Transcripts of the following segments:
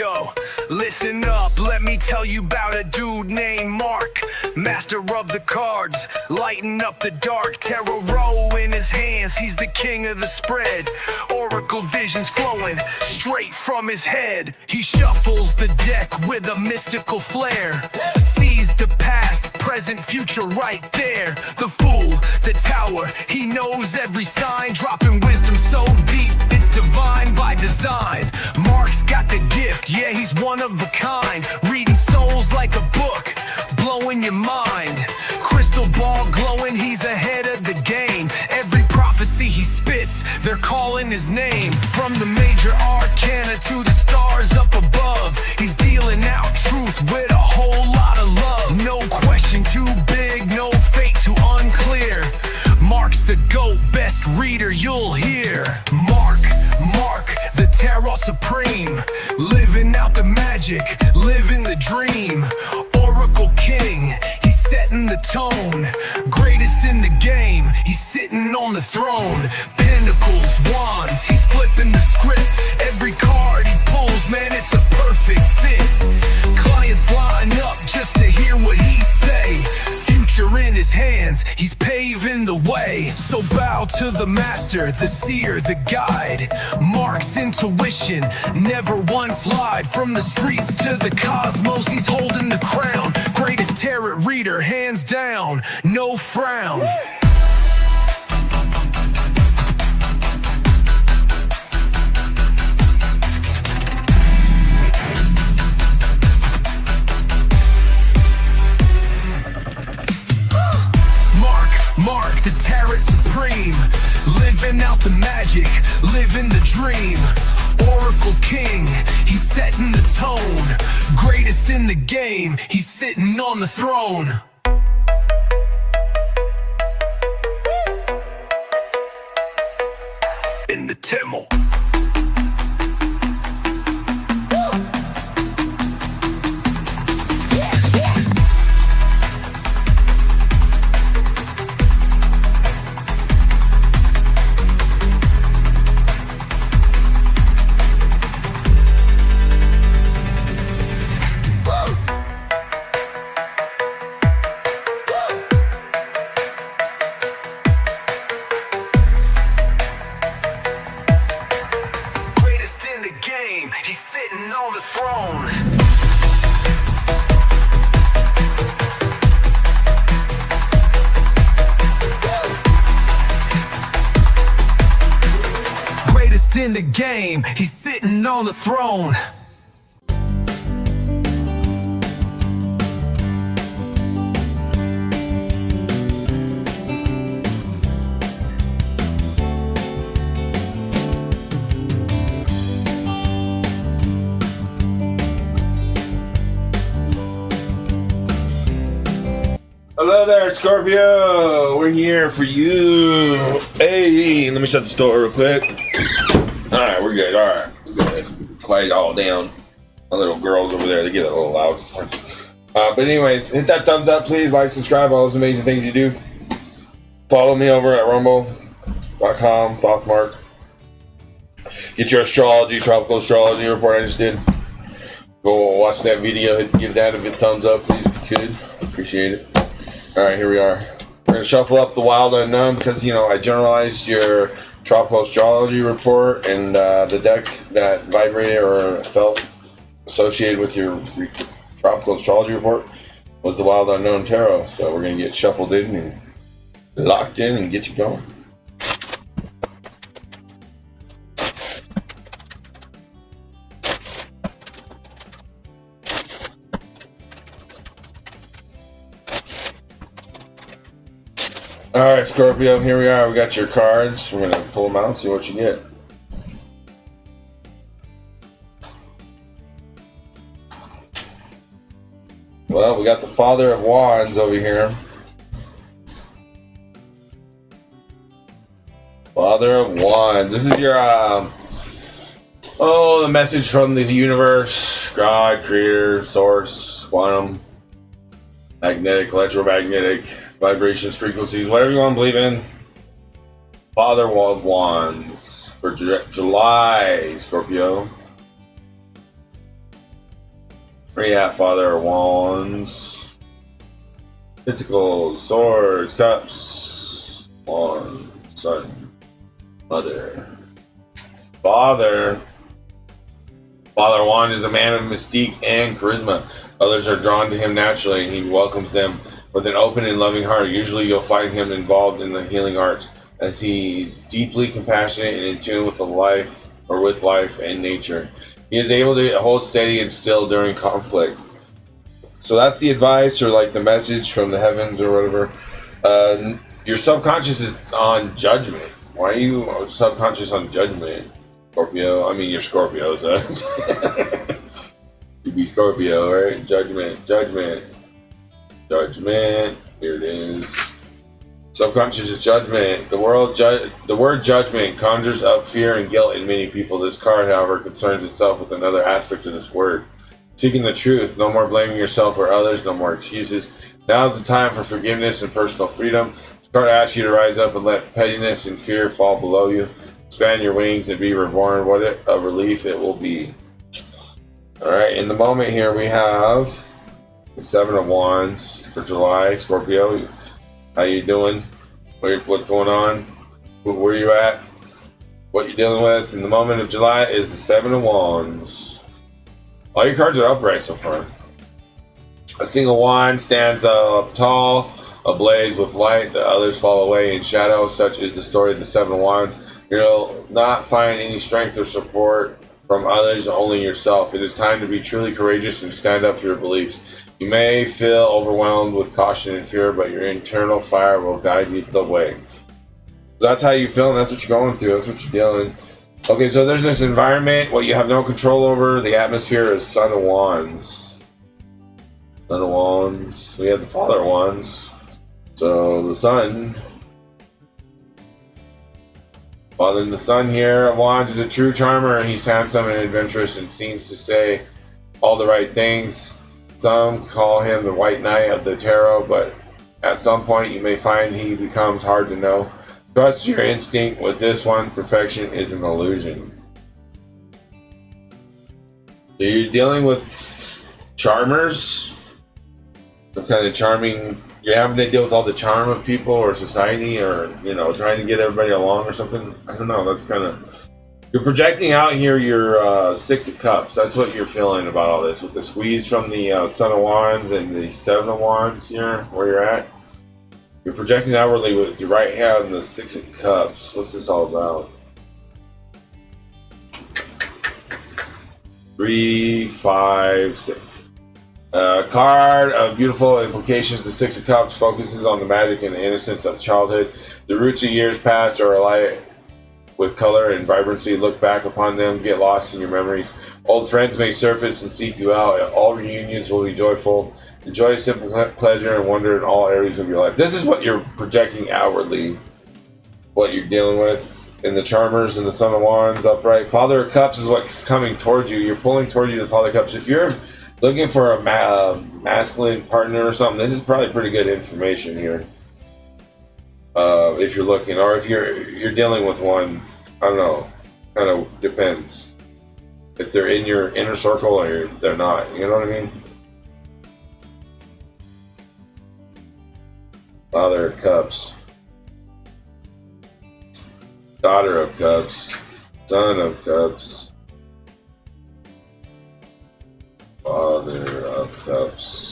Yo, listen up, let me tell you about a dude named Mark. Master of the cards, lighting up the dark. Tarot in his hands, he's the king of the spread. Oracle visions flowing straight from his head. He shuffles the deck with a mystical flair. Sees the past, present, future right there. The fool, the tower, he knows every sign. Dropping wisdom so deep, it's divine by design. Mark's got the gift, yeah, he's one of a kind. Reading souls like a book, blowing your mind. Crystal ball glowing, he's ahead of the game. Every prophecy he spits, they're calling his name. From the major arcana to the stars up above, he's dealing out truth with a whole lot of love. No question too big, no fate too unclear. Mark's the GOAT, best reader you'll hear. Mark, the tarot supreme. Living out the magic, living the dream. Oracle king, he's setting the tone. Greatest in the game, he's sitting on the throne. Pentacles, wands, he's flipping the script. Every card he pulls, man, it's a perfect fit. Clients line up just to hear what he say. Future in his hands, he's paving the way. So bow to the master, the seer, the guide. Mark's intuition never once lied. From the streets to the cosmos, he's holding the crown. Greatest tarot reader, hands down, no frown. Mark, the tarot supreme. Living out the magic, living the dream. Oracle king, he's setting the tone. Greatest in the game, he's sitting on the throne. In the temple. He's sitting on the throne. Greatest in the game, he's sitting on the throne. Hello there, Scorpio. We're here for you. Hey, let me shut this door real quick. All right, we're good. All right, we're good. Quiet all down. My little girls over there, they get a little loud. But anyways, hit that thumbs up, please. Like, subscribe, all those amazing things you do. Follow me over at rumble.com, THOTHMARK. Get your astrology, tropical astrology report I just did. Go watch that video. Give that a thumbs up, please, if you could. Appreciate it. All right, here we are. We're going to shuffle up the wild unknown because, I generalized your tropical astrology report, and the deck that vibrated or felt associated with your tropical astrology report was the wild unknown tarot. So we're going to get shuffled in and locked in and get you going. All right, Scorpio, here we are. We got your cards. We're going to pull them out and see what you get. Well, we got the Father of Wands over here. Father of Wands. This is your, the message from the universe, God, creator, source, quantum, magnetic, electromagnetic, vibrations, frequencies, whatever you want to believe in. Father of Wands for July, Scorpio. Where you at, Father of Wands? Pentacles, Swords, Cups, Wand, Sun, Mother. Father of Wand is a man of mystique and charisma. Others are drawn to him naturally, and he welcomes them with an open and loving heart. Usually you'll find him involved in the healing arts, as he's deeply compassionate and in tune with life and nature. He is able to hold steady and still during conflict. So that's the advice, or like the message from the heavens or whatever. Your subconscious is on judgment. Why are you subconscious on judgment, Scorpio? I mean, you're Scorpio, so you be Scorpio, right? Judgment. Here it is. Subconscious is judgment. The word judgment conjures up fear and guilt in many people. This card, however, concerns itself with another aspect of this word. Seeking the truth. No more blaming yourself or others. No more excuses. Now is the time for forgiveness and personal freedom. This card asks you to rise up and let pettiness and fear fall below you. Expand your wings and be reborn. What a relief it will be. Alright, in the moment here we have the Seven of Wands for July. Scorpio, how you doing? What's going on? Where you at? What you're dealing with? In the moment of July is the Seven of Wands. All your cards are upright so far. A single wand stands up tall, ablaze with light. The others fall away in shadow. Such is the story of the Seven of Wands. You'll not find any strength or support from others, only yourself. It is time to be truly courageous and stand up for your beliefs. You may feel overwhelmed with caution and fear, but your internal fire will guide you the way. That's how you feel, and that's what you're going through. That's what you're dealing. Okay, so there's this environment, what you have no control over. The atmosphere is Son of Wands. Son of Wands. We have the Father of Wands. So the Sun. Father and the Sun here of Wands is a true charmer. He's handsome and adventurous and seems to say all the right things. Some call him the White Knight of the Tarot, but at some point you may find he becomes hard to know. Trust your instinct with this one. Perfection is an illusion. So you're dealing with charmers? Some kind of charming... You're having to deal with all the charm of people or society, or, you know, trying to get everybody along or something? I don't know. That's kind of... You're projecting out here your Six of Cups. That's what you're feeling about all this. With the squeeze from the Son of Wands and the Seven of Wands here, where you're at. You're projecting outwardly with your right hand and the Six of Cups. What's this all about? 3, 5, 6. Card of beautiful implications. The Six of Cups focuses on the magic and the innocence of childhood. The roots of years past are alight with color and vibrancy. Look back upon them, get lost in your memories. Old friends may surface and seek you out. All reunions will be joyful. Enjoy simple pleasure and wonder in all areas of your life. This is what you're projecting outwardly, what you're dealing with. In the Charmers and the Son of Wands upright. Father of Cups is what's coming towards you. You're pulling towards you the Father of Cups. If you're looking for a masculine partner or something, this is probably pretty good information here. If you're looking, or if you're dealing with one, I don't know, kind of depends. If they're in your inner circle or they're not, you know what I mean? Father of Cups, Daughter of Cups, Son of Cups, Father of Cups.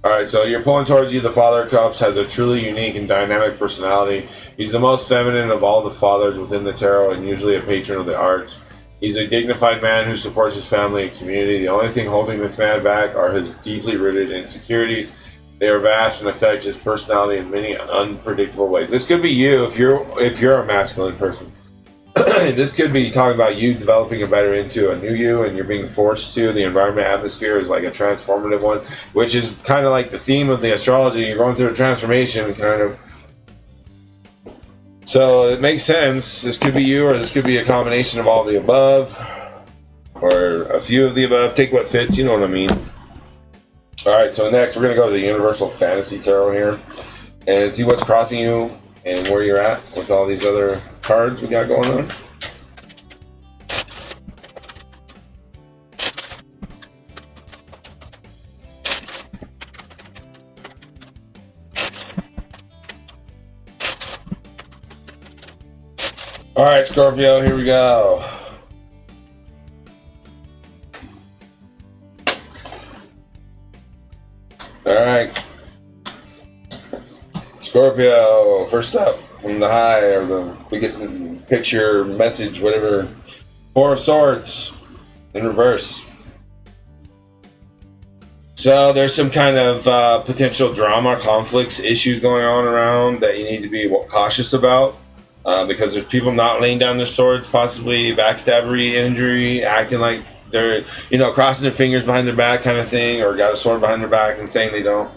Alright, so you're pulling towards you. The Father of Cups has a truly unique and dynamic personality. He's the most feminine of all the fathers within the tarot and usually a patron of the arts. He's a dignified man who supports his family and community. The only thing holding this man back are his deeply rooted insecurities. They are vast and affect his personality in many unpredictable ways. This could be you if you're a masculine person. This could be talking about you developing better into a new you, and you're being forced to. The environment atmosphere is like a transformative one, which is kind of like the theme of the astrology. You're going through a transformation, kind of. So it makes sense. This could be you, or this could be a combination of all the above, or a few of the above. Take what fits, you know what I mean. Alright, so next we're going to go to the Universal Fantasy Tarot here and see what's crossing you and where you're at with all these other cards we got going on. All right, Scorpio, here we go. All right, Scorpio, first up from the high, or the biggest picture, message, whatever. Four of Swords in reverse. So there's some kind of potential drama, conflicts, issues going on around that you need to be cautious about. Because there's people not laying down their swords, possibly backstabbery, injury, acting like they're, crossing their fingers behind their back kind of thing, or got a sword behind their back and saying they don't.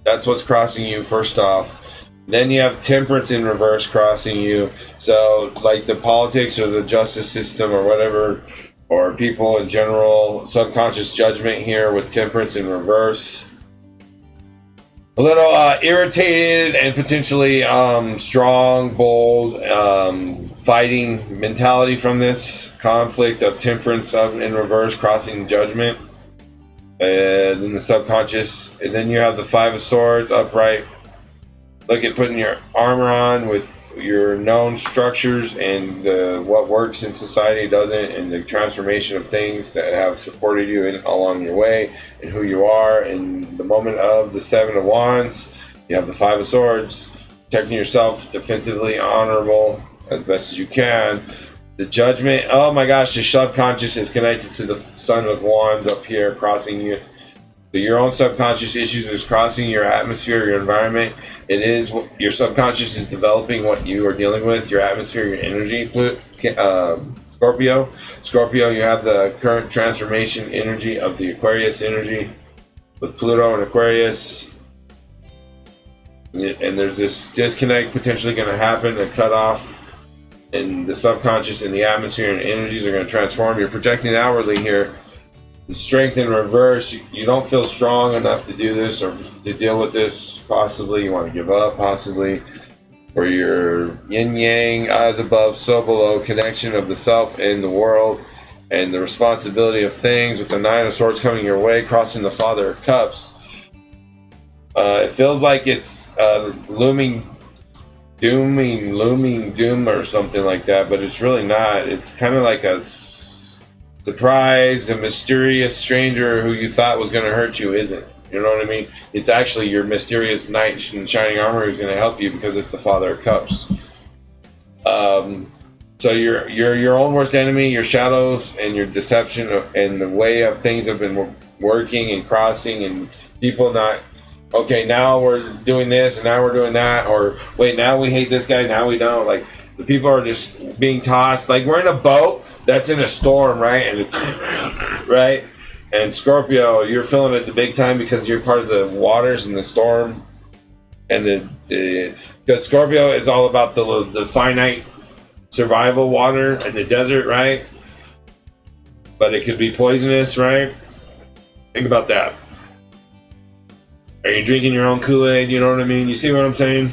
That's what's crossing you first off. Then you have Temperance in reverse crossing you. So like the politics or the justice system or whatever, or people in general, subconscious judgment here with Temperance in reverse. A little irritated and potentially strong, bold, fighting mentality from this conflict of Temperance in reverse crossing judgment. And then the subconscious. And then you have the Five of Swords upright. Look at putting your armor on with your known structures and what works in society doesn't, and the transformation of things that have supported you along your way, and who you are. In the moment of the Seven of Wands, you have the Five of Swords, protecting yourself defensively, honorable as best as you can. The Judgment, oh my gosh, the subconscious is connected to the Sun of Wands up here, crossing you. So your own subconscious issues is crossing your atmosphere, your environment. It is your subconscious is developing what you are dealing with, your atmosphere, your energy. Scorpio, you have the current transformation energy of the Aquarius energy with Pluto and Aquarius. And there's this disconnect potentially going to happen, a cutoff, and the subconscious and the atmosphere and energies are going to transform. You're projecting outwardly here. The Strength in reverse, you don't feel strong enough to do this or to deal with this. Possibly you want to give up, possibly. For your yin yang, as above, so below, connection of the self and the world, and the responsibility of things with the Nine of Swords coming your way, crossing the Father of Cups. It feels like it's looming doom or something like that, but it's really not. It's kind of like a surprise, a mysterious stranger who you thought was going to hurt you isn't. You know what I mean? It's actually your mysterious knight in shining armor who's going to help you because it's the Father of Cups. So you're your own worst enemy, your shadows and your deception and the way of things have been working and crossing, and people not, okay, now we're doing this and now we're doing that, or wait, now we hate this guy, now we don't. Like, the people are just being tossed. Like, we're in a boat that's in a storm, right? And right? And Scorpio, you're feeling it the big time because you're part of the waters and the storm. And because Scorpio is all about the finite survival water in the desert, right? But it could be poisonous, right? Think about that. Are you drinking your own Kool-Aid? You know what I mean? You see what I'm saying?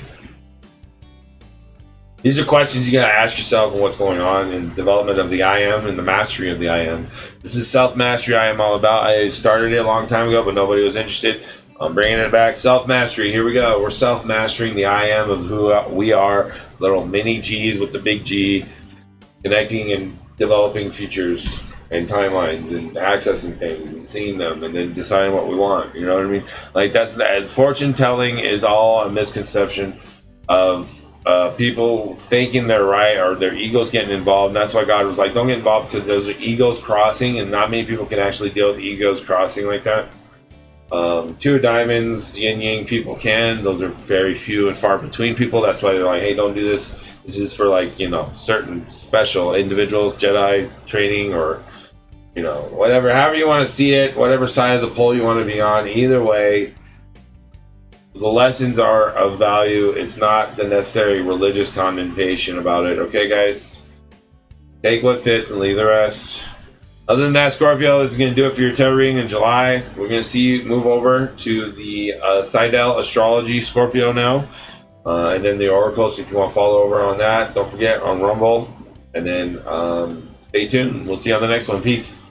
These are questions you gotta ask yourself and what's going on in development of the I am and the mastery of the I am. This is self-mastery I am all about. I started it a long time ago, but nobody was interested. I'm bringing it back. Self-mastery, here we go. We're self-mastering the I am of who we are. Little mini G's with the big G. Connecting and developing futures and timelines and accessing things and seeing them and then deciding what we want. You know what I mean? Like, fortune telling is all a misconception of people thinking they're right, or their egos getting involved. And that's why God was like, don't get involved, because those are egos crossing, and not many people can actually deal with egos crossing like that. Two of Diamonds, yin yang people can. Those are very few and far between people. That's why they're like, hey, don't do this. This is for, like, certain special individuals, Jedi training, or whatever, however you want to see it, whatever side of the pole you want to be on. Either way, the lessons are of value. It's not the necessary religious connotation about it. Okay, guys? Take what fits and leave the rest. Other than that, Scorpio, this is going to do it for your tarot reading in July. We're going to see you move over to the Tropical Astrology Scorpio now. And then the oracles, if you want to follow over on that. Don't forget, on Rumble. And then stay tuned. We'll see you on the next one. Peace.